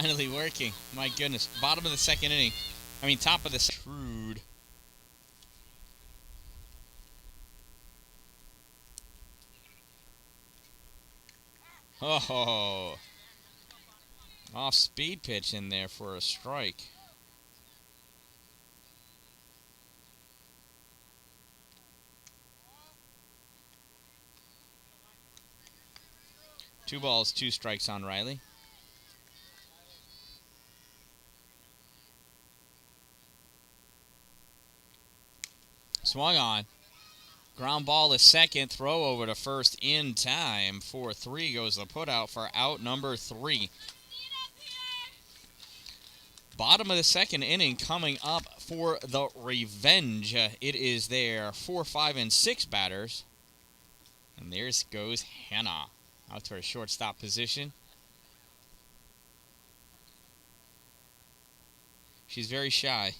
finally working. My goodness. Bottom of the second inning. I mean, top of the second. Oh. Off speed pitch in there for a strike. Two balls, two strikes on Riley. Swung on. Ground ball to second. Throw over to first in time. 4-3 goes the putout for out number 3. Bottom of the second inning coming up for the revenge. It is there 4, 5, and 6 batters. And there goes Hannah out to her shortstop position. She's very shy.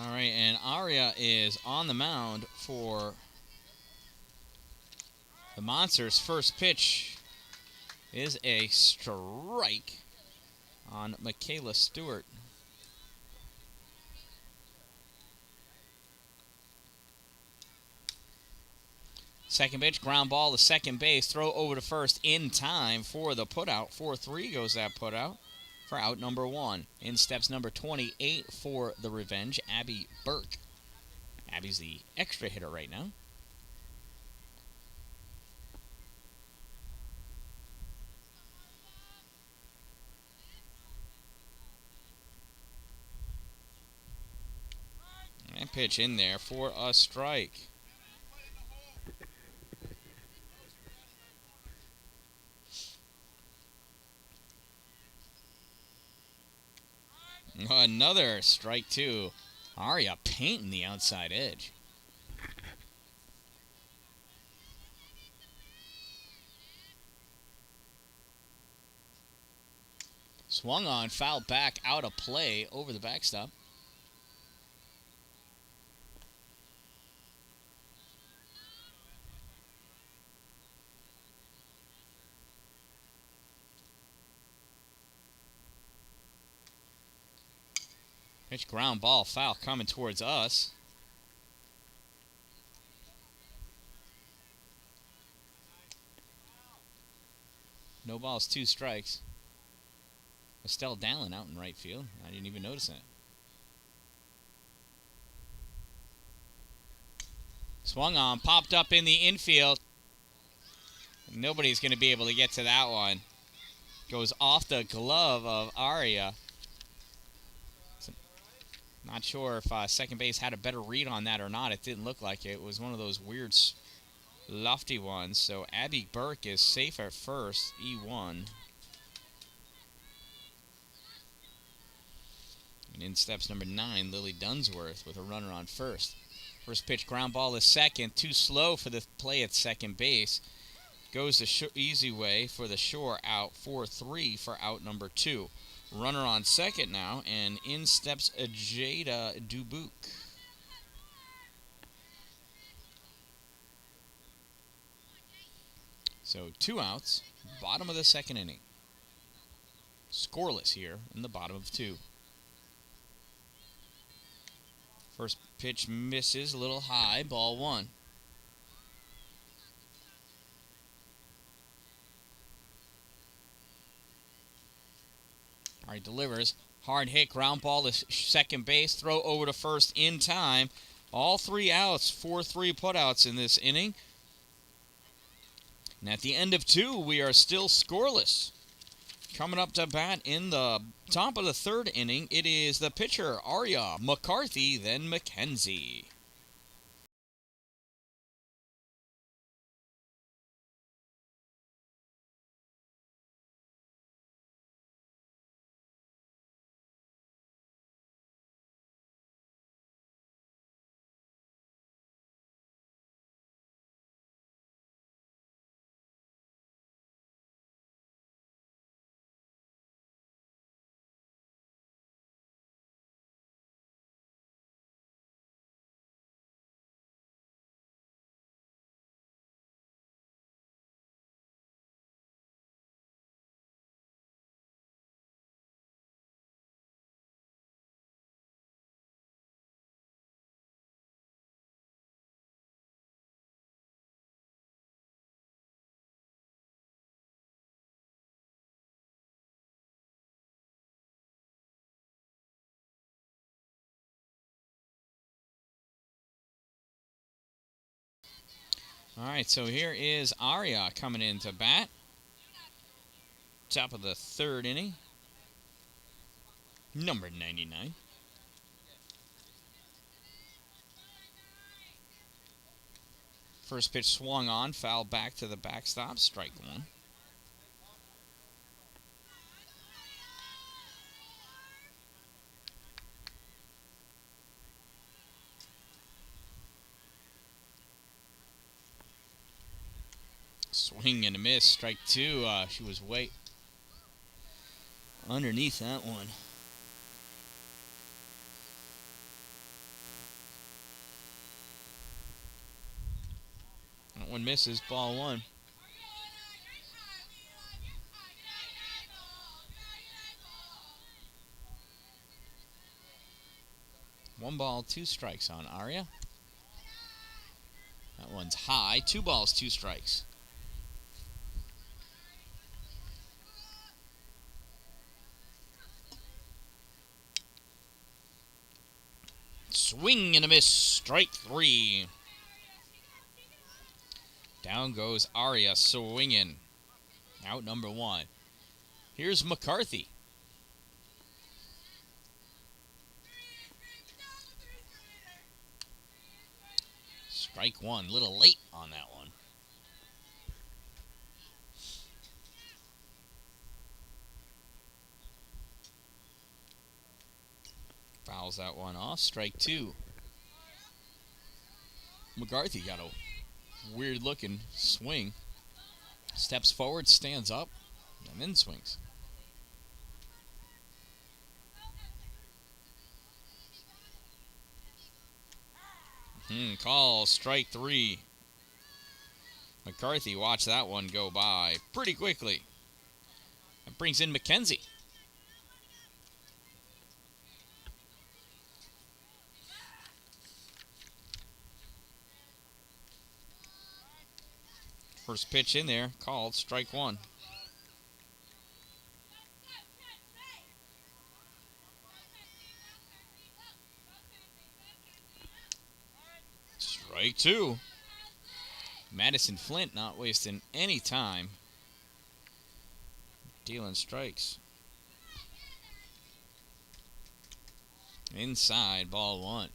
All right, and Arya is on the mound for the Monsters. First pitch is a strike on Michaela Stewart. Second pitch, ground ball to second base. Throw over to first in time for the putout. 4-3 goes that putout for out number 1. In steps number 28 for the revenge, Abby Burke. Abby's the extra hitter right now. And pitch in there for a strike. Another strike, too. Arya painting the outside edge. Swung on, fouled back, out of play, over the backstop. Pitch, ground ball, foul coming towards us. No balls, 2 strikes. Dan-Dalin out in right field. I didn't even notice that. Swung on, popped up in the infield. Nobody's going to be able to get to that one. Goes off the glove of Arya. Not sure if second base had a better read on that or not. It didn't look like it. It was one of those weird, lofty ones. So Abby Burke is safe at first, E1. And in steps number 9, Lily Dunsworth with a runner on first. First pitch, ground ball is second. Too slow for the play at second base. Goes the easy way for the shore out. 4-3 for out number 2. Runner on second now, and in steps Jada Dubuque. So 2 outs, bottom of the second inning. Scoreless here in the bottom of 2. First pitch misses, a little high, ball 1. All right, delivers. Hard hit, ground ball to second base, throw over to first in time. All 3 outs, 4-3 putouts in this inning. And at the end of 2, we are still scoreless. Coming up to bat in the top of the 3rd inning, it is the pitcher, Arya, McCarthy, then McKenzie. All right, so here is Arya coming in to bat. Top of the 3rd inning. Number 99. First pitch swung on, foul back to the backstop, strike 1. Swing and a miss, strike 2. She was way underneath that one. That one misses, ball 1. One ball, 2 strikes on Arya. That one's high. 2 balls, 2 strikes. Swing and a miss, strike 3. Down goes Arya, swinging. Out number 1. Here's McCarthy. Strike 1, a little late on that one. Fouls that one off, strike 2. McCarthy got a weird looking swing. Steps forward, stands up, and then swings. Call, strike 3. McCarthy watched that one go by pretty quickly. That brings in McKenzie. First pitch in there, called, strike 1. Strike 2. Madison Flint not wasting any time. Dealing strikes. Inside, ball 1.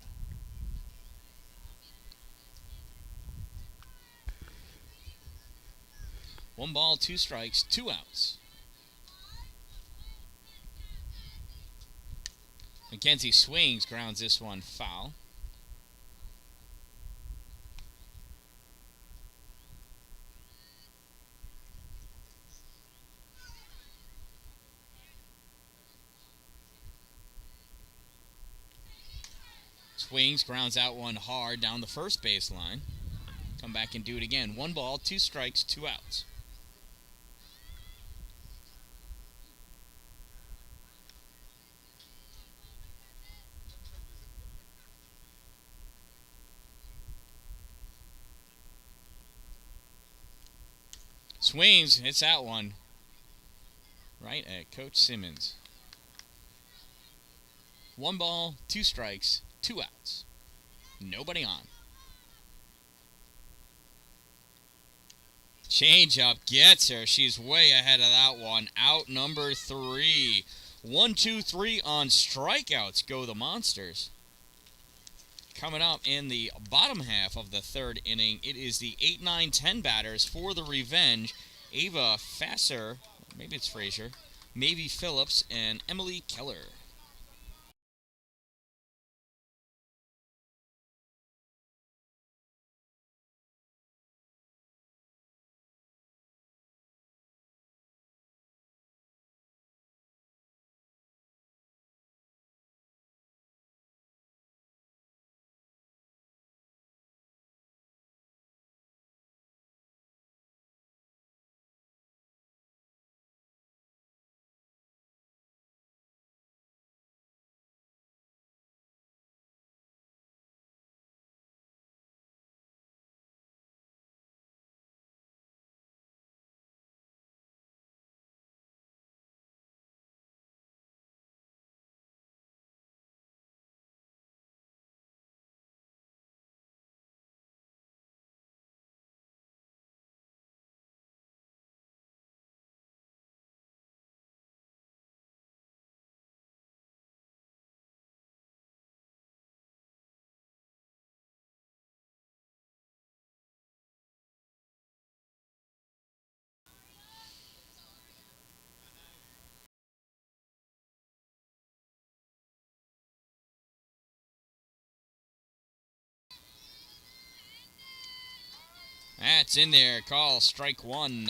One ball, 2 strikes, 2 outs. McKenzie swings, grounds this one foul. Swings, grounds out one hard down the first baseline. Come back and do it again. 1 ball, 2 strikes, 2 outs. Swings, hits that one. Right at Coach Simmons. 1 ball, 2 strikes, 2 outs. Nobody on. Changeup gets her. She's way ahead of that one. Out number 3. 1, 2, 3 on strikeouts go the Monsters. Coming up in the bottom half of the 3rd inning, it is the 8, 9, 10 batters for the revenge. Ava Fasser, maybe it's Frazier, Mavie Phillips, and Emily Keller. That's in there. Call strike 1.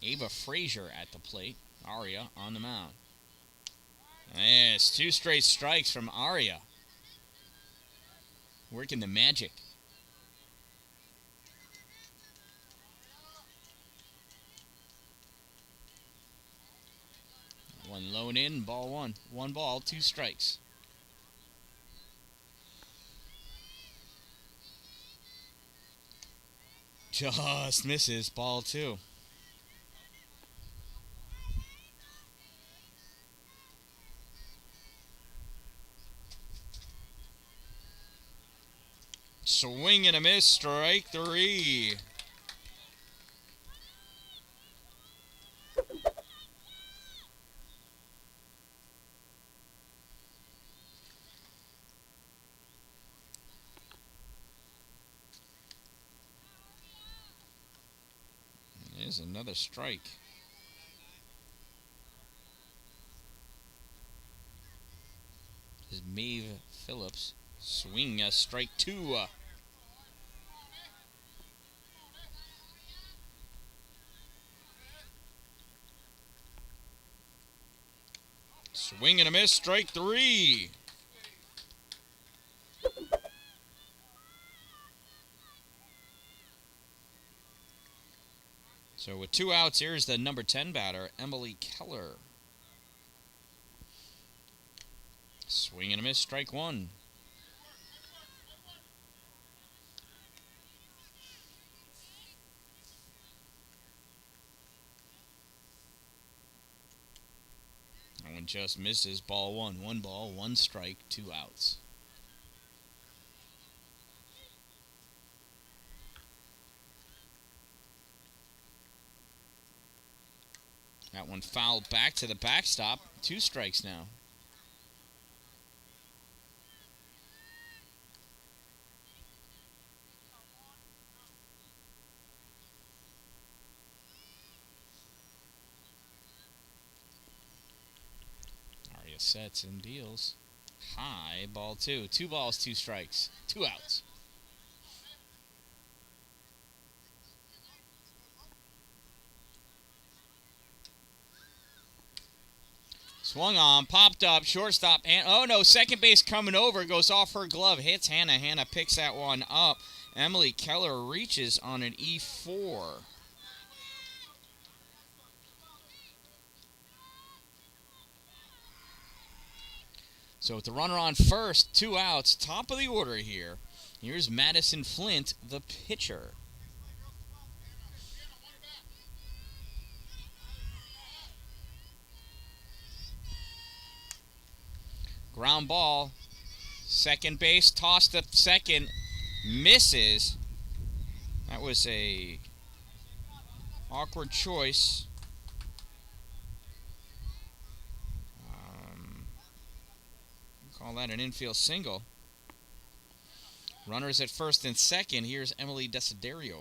Ava Frazier at the plate. Aria on the mound. Yes, 2 straight strikes from Aria. Working the magic. One low and in, ball 1. 1 ball, 2 strikes. Just misses, ball 2. Swing and a miss, strike 3. There's another strike. This is Mavie Phillips. Swing, a strike 2. Swing and a miss, strike 3. So with 2 outs, here's the number 10 batter, Emily Keller. Swing and a miss, strike 1. That one just misses, ball 1. 1 ball, 1 strike, 2 outs. That one fouled back to the backstop. 2 strikes now. Aria sets and deals. High, ball 2. 2 balls, 2 strikes. 2 outs. Swung on, popped up, shortstop, and oh no, second base coming over, goes off her glove, hits Hannah. Hannah picks that one up. Emily Keller reaches on an E4. So with the runner on first, 2 outs, top of the order here. Here's Madison Flint, the pitcher. Ground ball, second base, tossed to second, misses. That was a awkward choice. Call that an infield single. Runners at first and second. Here's Emily Desiderio.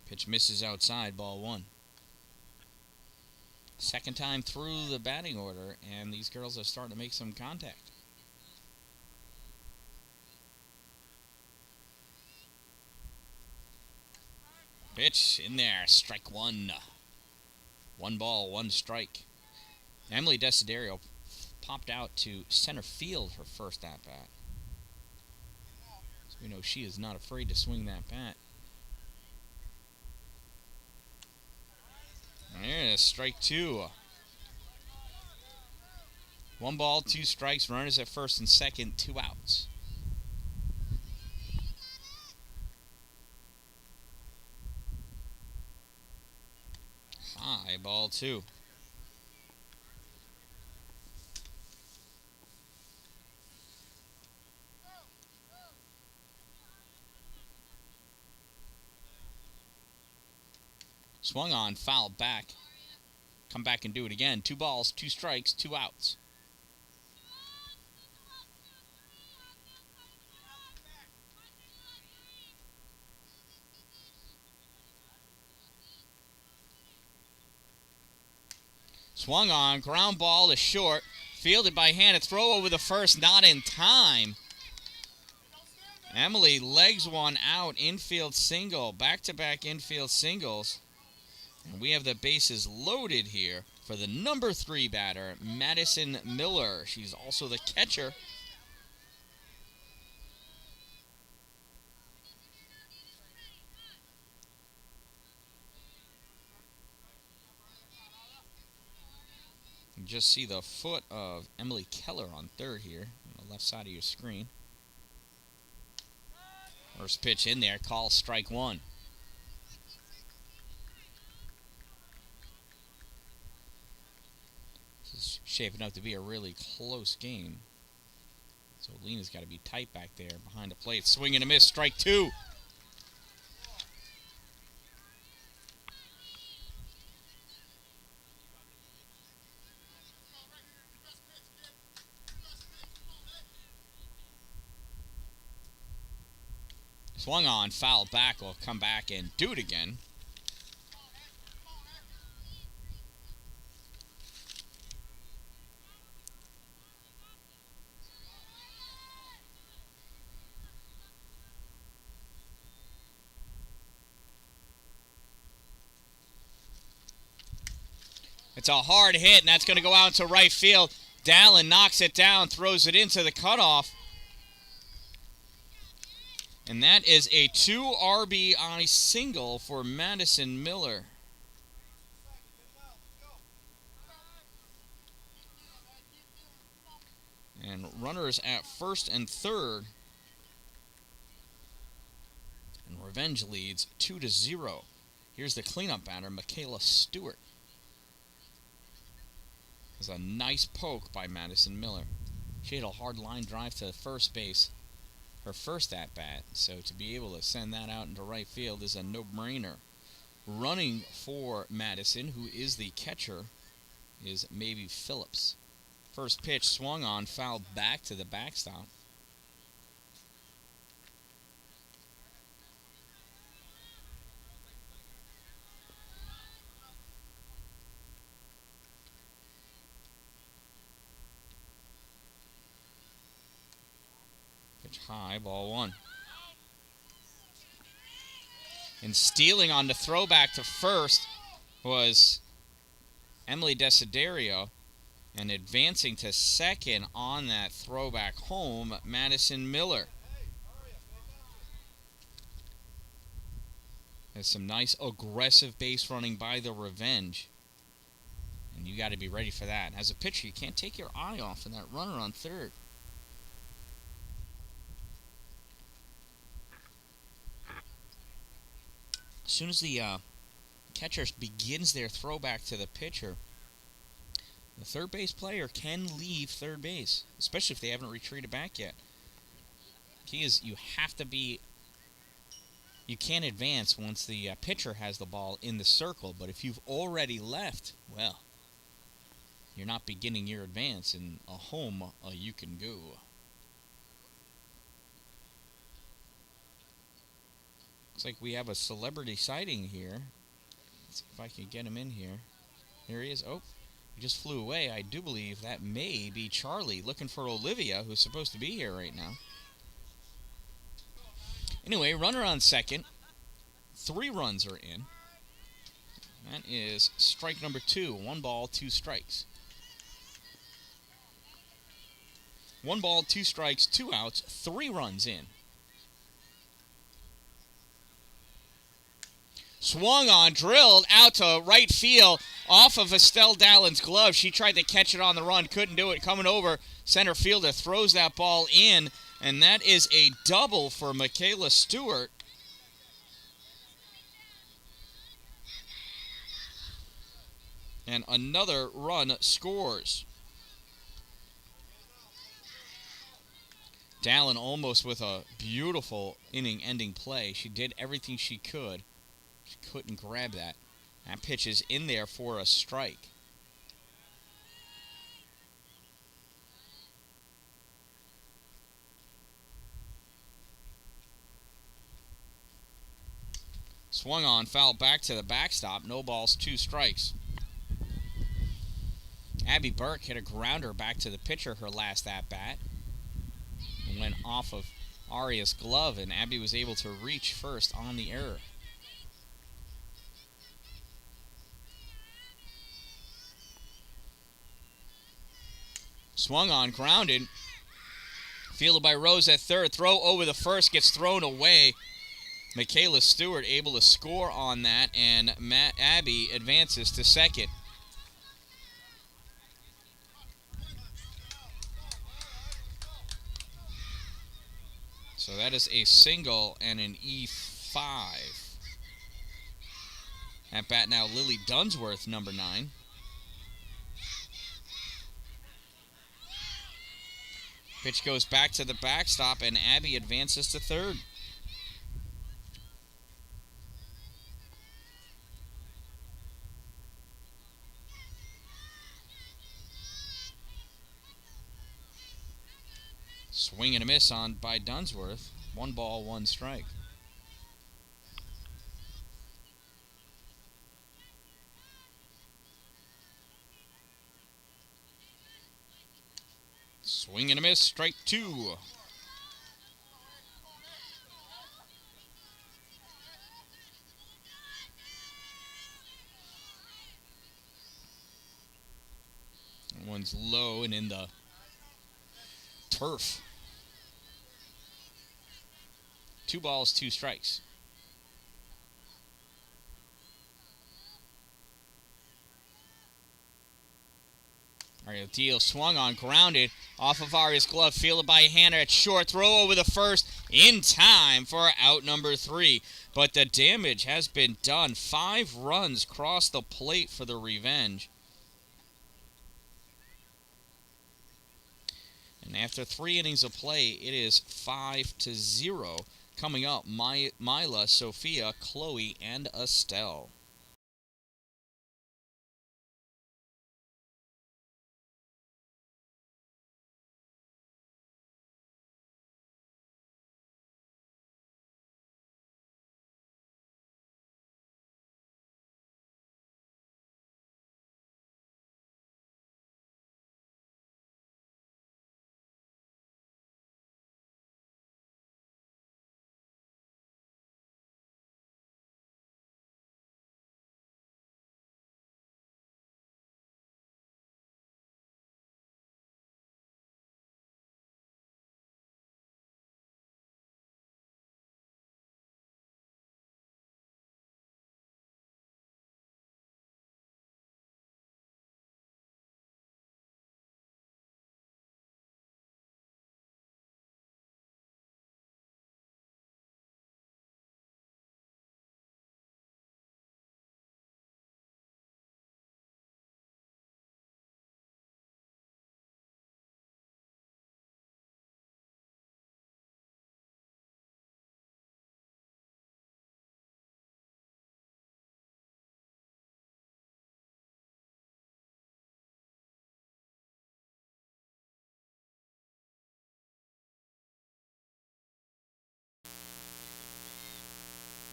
Pitch misses outside, ball 1. Second time through the batting order, and these girls are starting to make some contact. Pitch in there, strike 1. 1 ball, 1 strike. Emily Desiderio popped out to center field her first at-bat. So we know she is not afraid to swing that bat. There's strike 2. 1 ball, 2 strikes, runners at first and second, 2 outs. High, ball 2. Swung on, foul back. Come back and do it again. 2 balls, 2 strikes, 2 outs. Swung on, ground ball to short. Fielded by Hannah. Throw over the first, not in time. Emily legs one out. Infield single. Back-to-back infield singles. And we have the bases loaded here for the number 3 batter, Madison Miller. She's also the catcher. You just see the foot of Emily Keller on third here on the left side of your screen. First pitch in there, call strike 1. This is shaping up to be a really close game. So Lena's got to be tight back there behind the plate. Swing and a miss, strike 2. Swung on, foul back, will come back and do it again. It's a hard hit, and that's going to go out into right field. Dan-Dalin knocks it down, throws it into the cutoff. And that is a 2 RBI single for Madison Miller. And runners at first and third. And Revenge leads 2-0. Here's the cleanup batter, Michaela Stewart. There's a nice poke by Madison Miller. She hit a hard line drive to first base. Her first at-bat, so to be able to send that out into right field is a no-brainer. Running for Madison, who is the catcher, is Maybe Phillips. First pitch swung on, fouled back to the backstop. High, ball one. And stealing on the throwback to first was Emily Desiderio. And advancing to second on that throwback home, Madison Miller. There's some nice aggressive base running by the Revenge. And you got to be ready for that. As a pitcher, you can't take your eye off of that runner on third. As soon as the catcher begins their throwback to the pitcher, the third base player can leave third base, especially if they haven't retreated back yet. Key is you have to be... You can't advance once the pitcher has the ball in the circle, but if you've already left, well, you're not beginning your advance, and a home you can go. Looks like we have a celebrity sighting here. Let's see if I can get him in here. There he is. Oh, he just flew away. I do believe that may be Charlie looking for Olivia, who's supposed to be here right now. Anyway, runner on second. 3 runs are in. That is strike number 2. 1 ball, 2 strikes. 1 ball, 2 strikes, 2 outs, 3 runs in. Swung on, drilled out to right field off of Dan-Dalin's glove. She tried to catch it on the run, couldn't do it. Coming over, center fielder throws that ball in, and that is a double for Michaela Stewart. And another run scores. Dalin almost with a beautiful inning-ending play. She did everything she could. She couldn't grab that. That pitch is in there for a strike. Swung on, foul back to the backstop. No balls, 2 strikes. Abby Burke hit a grounder back to the pitcher her last at-bat. And went off of Aria's glove, and Abby was able to reach first on the error. Swung on, grounded. Fielded by Rose at third. Throw over the first, gets thrown away. Michaela Stewart able to score on that, and Abby advances to second. So that is a single and an E5. At bat now, Lily Dunsworth, number 9. Pitch goes back to the backstop, and Abby advances to third. Swing and a miss on by Dunsworth. 1 ball, 1 strike. Swing and a miss, strike 2. That one's low and in the turf. 2 balls, 2 strikes. Aria Deal swung on, grounded off of Aria's glove, fielded by Hannah at short. Throw over the first in time for out number 3. But the damage has been done. 5 runs cross the plate for the Revenge. And after 3 innings of play, it is 5-0. Coming up, Mila, Sophia, Chloe, and Estelle.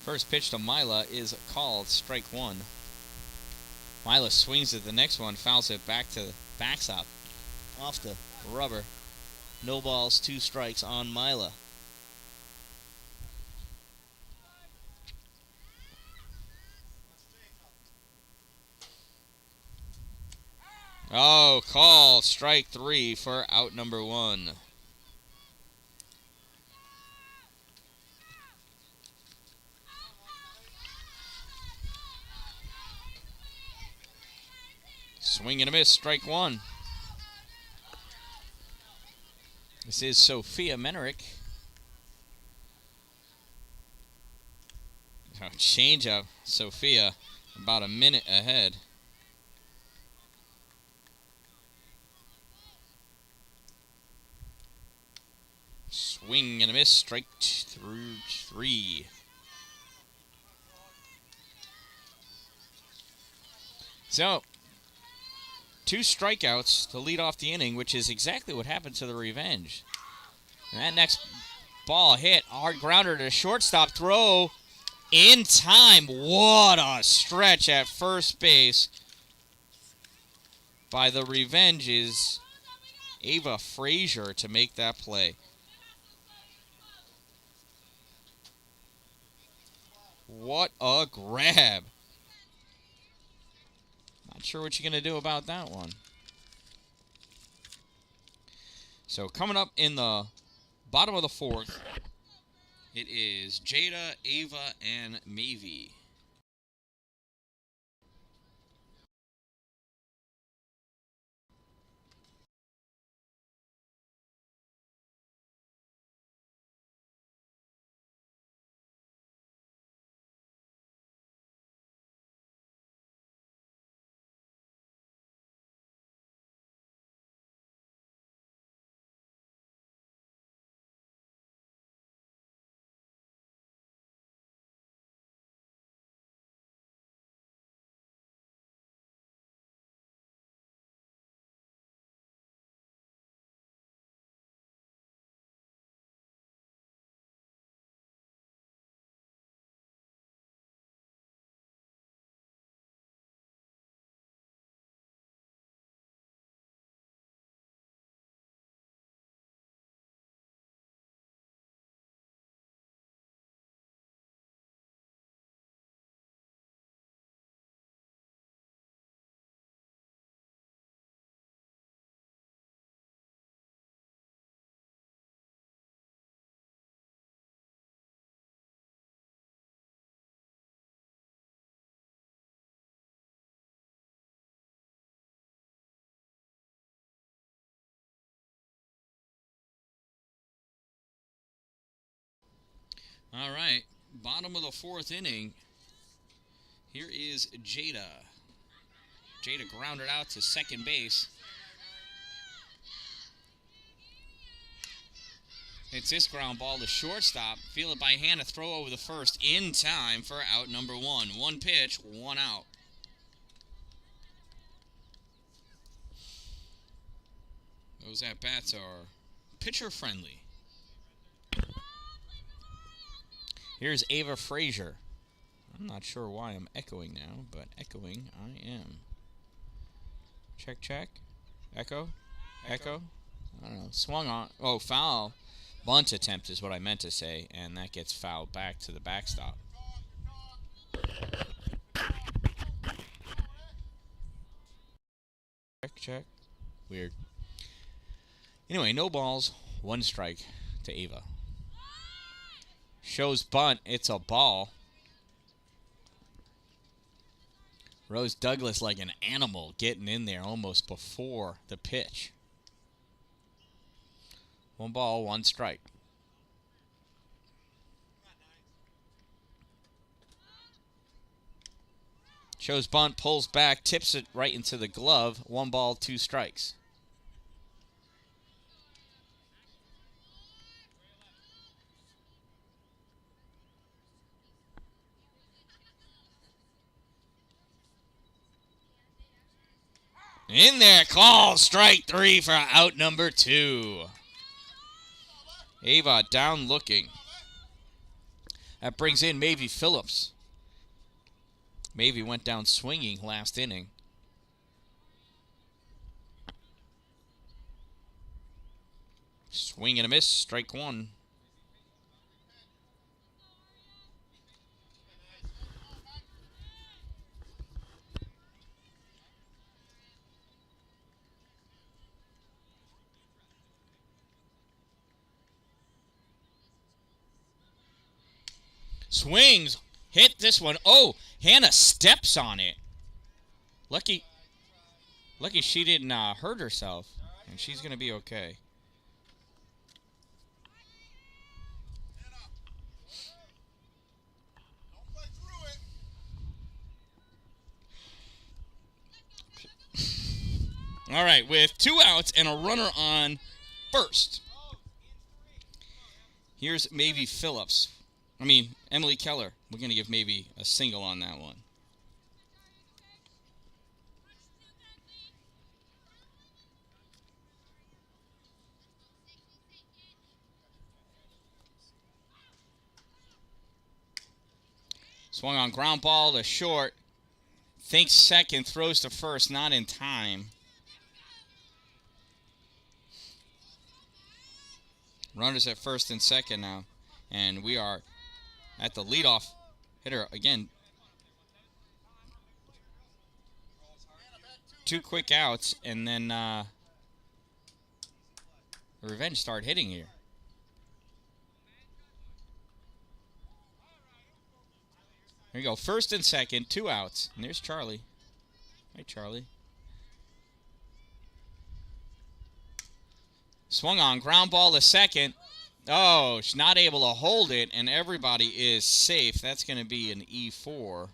First pitch to Mila is called strike one. Mila swings at the next one, fouls it back to backstop. Off the rubber. No balls, 2 strikes on Mila. Oh, call strike 3 for out number 1. Swing and a miss, strike 1. This is Sophia Menerick. Oh, change up. Sophia about a minute ahead. Swing and a miss, strike 3. So, 2 strikeouts to lead off the inning, which is exactly what happened to the Revenge. And that next ball hit, hard grounder to shortstop, throw in time. What a stretch at first base by the Revenge's Ava Frazier to make that play. What a grab. Not sure what you're going to do about that one. So coming up in the bottom of the 4th, it is Jada, Ava, and Mavie. All right, bottom of the 4th inning. Here is Jada. Jada grounded out to second base. It's this ground ball to shortstop. Feel it by hand, a throw over the first in time for out number 1. 1 pitch, 1 out. Those at-bats are pitcher friendly. Here's Ava Frazier. I'm not sure why I'm echoing now, but echoing I am. Check, check. Echo? Echo? I don't know. Swung on. Oh, foul. Bunt attempt is what I meant to say, and that gets fouled back to the backstop. Check, check. Weird. Anyway, no balls, 1 strike to Ava. Shows bunt. It's a ball. Rose Douglas like an animal getting in there almost before the pitch. 1 ball, 1 strike. Shows bunt, pulls back, tips it right into the glove. 1 ball, 2 strikes. In there, call, strike 3 for out number 2. Ava down looking. That brings in Mavy Phillips. Mavy went down swinging last inning. Swing and a miss, strike one. Swings, hit this one. Oh, Hannah steps on it. Lucky she didn't hurt herself, and she's going to be okay. All right, with 2 outs and a runner on first. Here's Mavy Phillips. Emily Keller. We're going to give Mavy a single on that one. Swung on ground ball to short. Thinks second, throws to first, not in time. Runners at first and second now. And we are at the leadoff hitter again. 2 quick outs, and then the Revenge start hitting here. There you go. First and second, 2 outs. And there's Charlie. Hey, Charlie. Swung on, ground ball to second. Oh, she's not able to hold it, and everybody is safe. That's going to be an E4.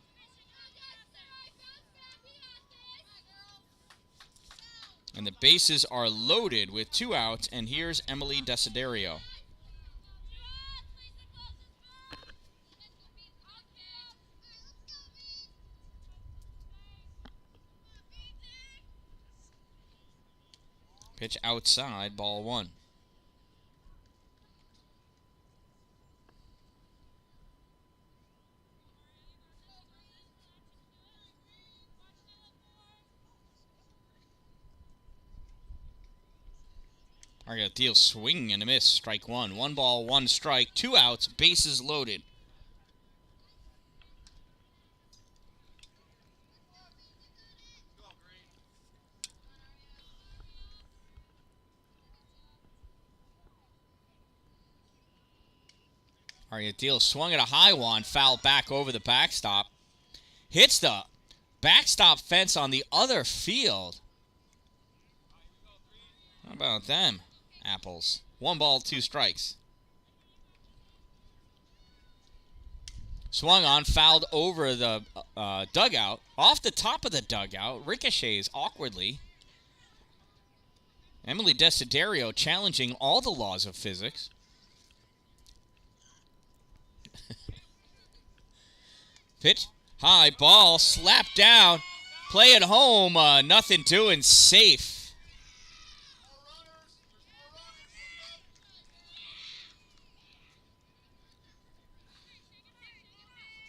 And the bases are loaded with 2 outs, and here's Emily Desiderio. Pitch outside, ball 1. All right, deal swing and a miss, strike 1. 1 ball, 1 strike, 2 outs, bases loaded. All right, deal swung at a high one, foul back over the backstop. Hits the backstop fence on the other field. How about them apples? 1 ball, 2 strikes. Swung on, fouled over the dugout. Off the top of the dugout, ricochets awkwardly. Emily Desiderio challenging all the laws of physics. Pitch, high ball, slapped down. Play at home, nothing doing, safe.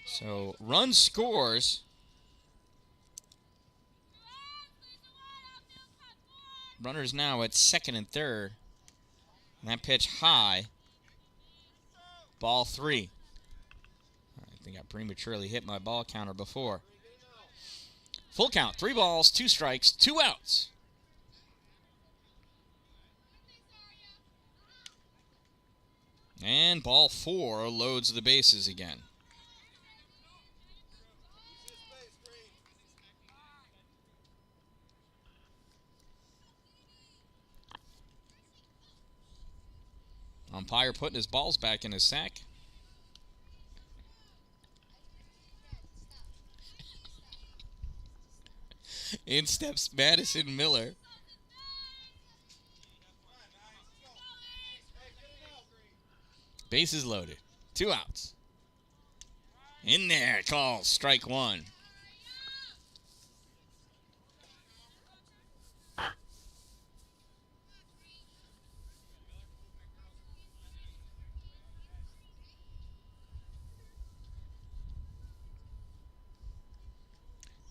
So, run scores. Runners now at second and third. And that pitch high. Ball 3. I think I prematurely hit my ball counter before. Full count, 3 balls, 2 strikes, 2 outs. And ball 4 loads the bases again. Umpire putting his balls back in his sack. In steps Madison Miller. Bases loaded. 2 outs. In there, calls strike 1.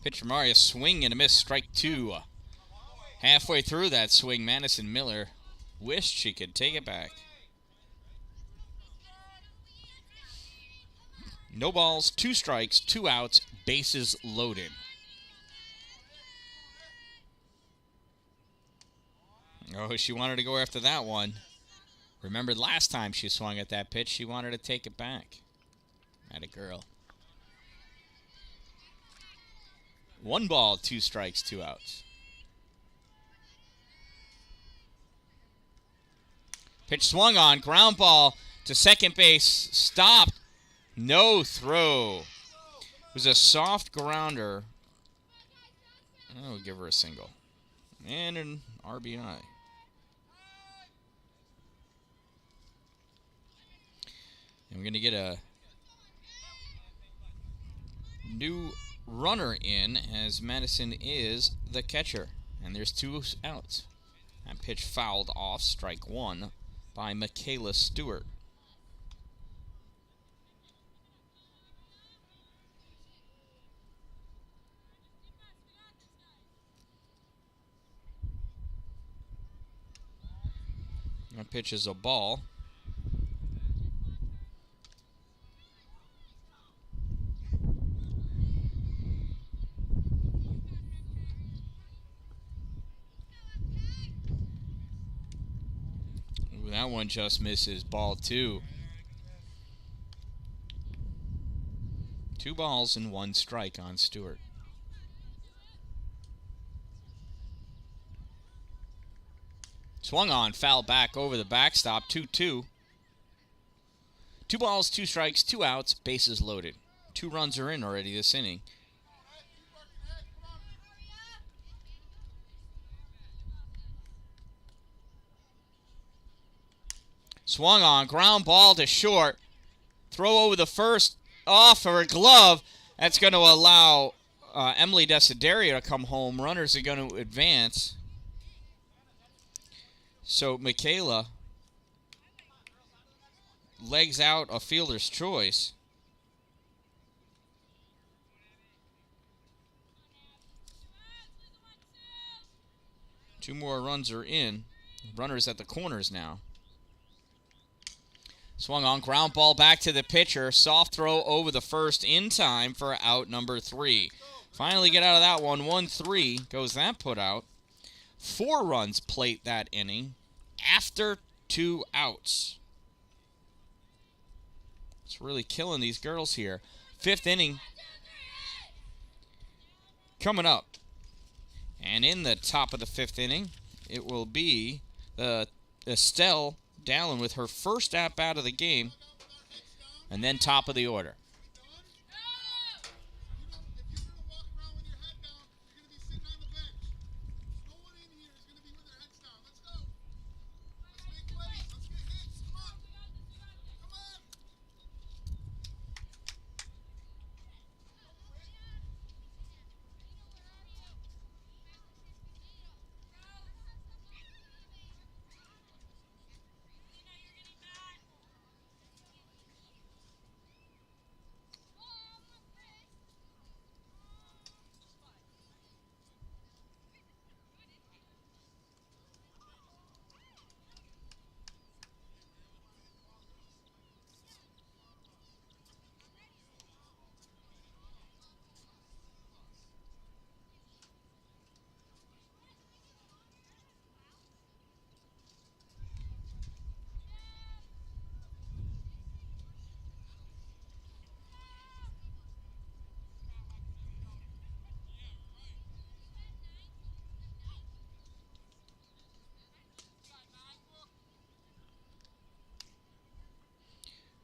Pitch from Arias, swing and a miss, strike 2. Halfway through that swing, Madison Miller wished she could take it back. No balls, 2 strikes, 2 outs, bases loaded. Oh, she wanted to go after that one. Remembered last time she swung at that pitch, she wanted to take it back. Atta girl. 1 ball, 2 strikes, 2 outs. Pitch swung on, ground ball to second base, stopped. No throw. It was a soft grounder. I'll give her a single. And an RBI. And we're going to get a new runner in as Madison is the catcher. And there's 2 outs. That pitch fouled off, strike 1 by Michaela Stewart. That pitch is a ball. Ooh, that one just misses, ball 2. 2 balls and 1 strike on Stewart. Swung on, foul back over the backstop, 2-2. 2 balls, 2 strikes, 2 outs, bases loaded. 2 runs are in already this inning. Swung on, ground ball to short. Throw over the first, off for a glove. That's going to allow Emily Desiderio to come home. Runners are going to advance. So Michaela legs out a fielder's choice. Two more runs are in. Runners at the corners now. Swung on, ground ball back to the pitcher. Soft throw over the first in time for out number 3. Finally get out of that one. 1-3 goes that put out. 4 runs plate that inning after 2 outs. It's really killing these girls here. 5th inning coming up. And in the top of the 5th inning, it will be Estelle Dallin with her first at-bat of the game. And then top of the order.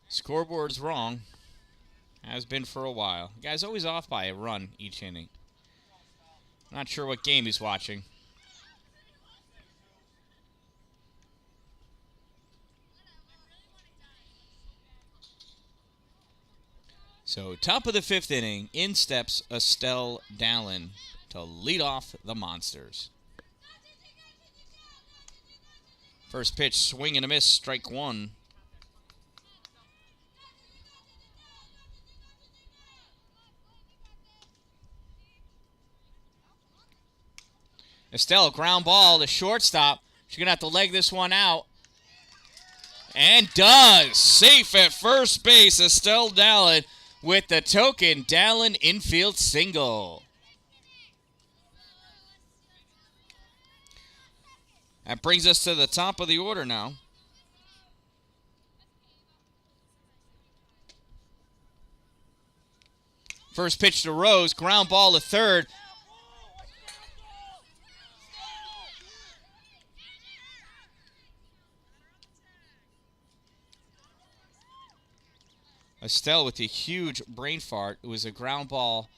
Scoreboard's wrong. Has been for a while. The guy's always off by a run each inning. Not sure what game he's watching. So, top of the 5th inning, in steps Estelle Dallin to lead off the Monsters. First pitch, swing and a miss, strike 1. Estelle, ground ball, the shortstop. She's going to have to leg this one out. And does. Safe at first base, Estelle Dan-Dalin with the token Dan-Dalin infield single. That brings us to the top of the order now. First pitch to Rose, ground ball to third. Estelle with a huge brain fart. It was a ground ball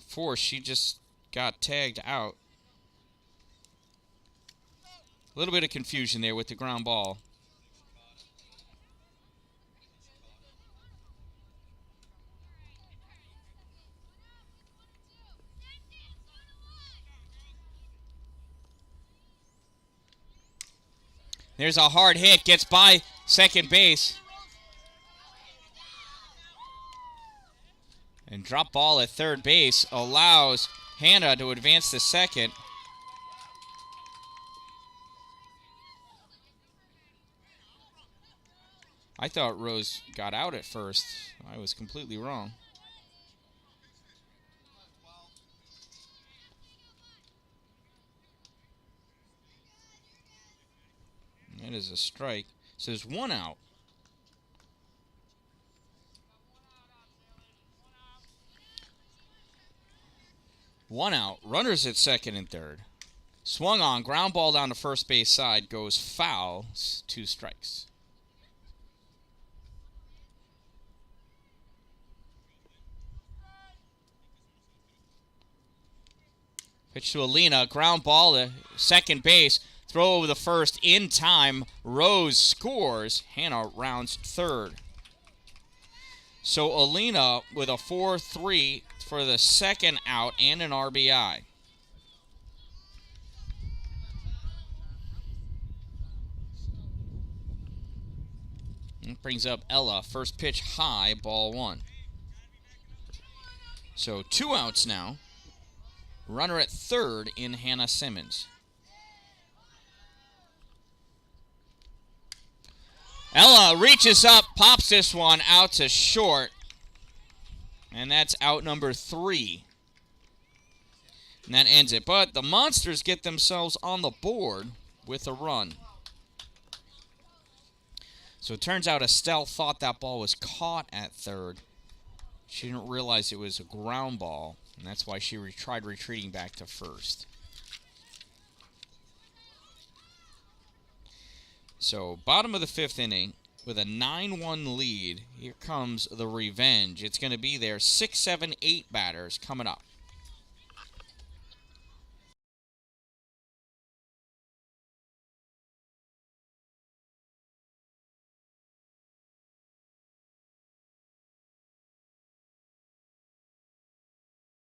force. She just got tagged out. A little bit of confusion there with the ground ball. There's a hard hit, gets by second base. And drop ball at third base allows Hannah to advance to second. I thought Rose got out at first. I was completely wrong. That is a strike. So there's one out. One out. Runners at second and third. Swung on. Ground ball down the first base side. Goes foul. 2 strikes. Pitch to Alina. Ground ball to second base. Throw over the first in time. Rose scores. Hannah rounds third. So Alina with a 4-3 for the second out and an RBI. It brings up Ella. First pitch high, ball 1. So 2 outs now. Runner at third in Hannah Simmons. Ella reaches up, pops this one out to short. And that's out number 3. And that ends it. But the Monsters get themselves on the board with a run. So it turns out Estelle thought that ball was caught at third. She didn't realize it was a ground ball. And that's why she tried retreating back to first. So, bottom of the 5th inning with a 9-1 lead. Here comes the revenge. It's going to be their 6, 7, 8 batters coming up.